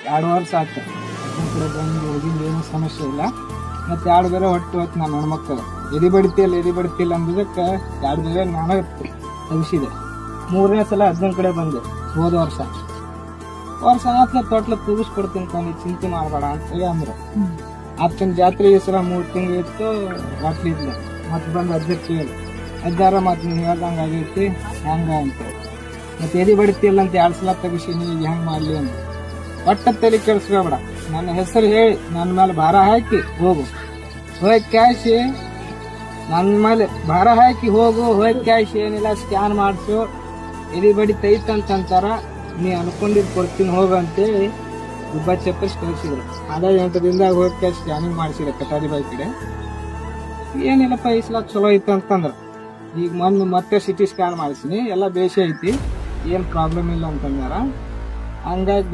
2 ವರ್ಷ ಆಯ್ತು ನನ್ನ ಕಡೆ ಬಂದು ಹೋಗಿದ್ದು ಏನು ಸಮಸ್ಯೆ ಇಲ್ಲ. ಮತ್ತು 2 ಬೇರೆ ಹೊಟ್ಟು ಹೋಯ್ತು ನನ್ನ ಹೆಣ್ಮಕ್ಳು ಎದಿ ಬಡಿತಿಲ್ಲ ಅಂದಿದ್ದಕ್ಕೆ 2 ಬೇರೆ ನಾನು ತೆಗಿಸಿದೆ. 3ನೇ ಸಲ ಅಜ್ಜನ ಕಡೆ ಬಂದೆ ಹೋದ ವರ್ಷ ಆತ್ಲ ತೊಟ್ಲ ತೂಗಿಸ್ಕೊಡ್ತೀನಿ ತಾನು ಚಿಂತೆ ಮಾಡಬೇಡ ಅಂತೇಳಿ ಅಂದ್ರು. ಅಕ್ಕನ ಜಾತ್ರೆ ಈ ಸಲ 3 ತಿಂಗಳು ಇತ್ತು ಹೊಟ್ಲಿದ್ಲು. ಮತ್ತೆ ಬಂದು ಅಜ್ಜಕ್ಕೆ ಕೇಳಿ ಅಜ್ಜಾರ ಮತ್ತೆ ನೀವು ಹೇಳ್ದಂಗೆ ಆಗೈತಿ ಹೆಂಗ ಅಂತ. ಮತ್ತೆ ಎದಿ ಬಡಿತಿಲ್ಲ ಅಂತ 2 ಸಲ ತೆಗಿಸೀನಿ, ಈಗ ಹೆಂಗೆ ಮಾಡಲಿ ಅಂತ. ಒಟ್ಟ ತಲೆ ಕೆಡಿಸ್ಕೋಬೇಡ, ನನ್ನ ಹೆಸರು ಹೇಳಿ ನನ್ನ ಮೇಲೆ ಭಾರ ಹಾಕಿ ಹೋಗು, ಹೋಗಿ ಕ್ಯಾಶ್ ನನ್ನ ಮೇಲೆ ಭಾರ ಹಾಕಿ ಹೋಗಿ ಕ್ಯಾಶ್ ಏನಿಲ್ಲ ಸ್ಕ್ಯಾನ್ ಮಾಡಿಸು, ಎದಿ ಬಡಿತೈತಂತಾರ, ನೀ ಅನ್ಕೊಂಡಿದ್ದು ಕೊಡ್ತೀನಿ ಹೋಗು ಅಂತೇಳಿ ದುಬ್ಬ ಚಪ್ಪರಿಸಿ ಕಳಿಸಿದ್ರು. ಅದೇ 8 ದಿನದಾಗ ಹೋಗಿ ಕ್ಯಾಶ್ ಸ್ಕ್ಯಾನಿಂಗ್ ಮಾಡಿಸಿದೆ ಕಟಾರಿ ಬಾಯಿ ಕಡೆ. ಏನಿಲ್ಲಪ್ಪ ಈ ಸಲ ಚಲೋ ಐತೆ ಅಂತಂದ್ರೆ ಈಗ ಮತ್ತೆ CT ಸ್ಕ್ಯಾನ್ ಮಾಡಿಸಿನಿ, ಎಲ್ಲ ಬೇಷ ಐತಿ, ಏನು ಪ್ರಾಬ್ಲಮ್ ಇಲ್ಲ ಅಂತಂದಾರ. ಹಂಗಾಗಿ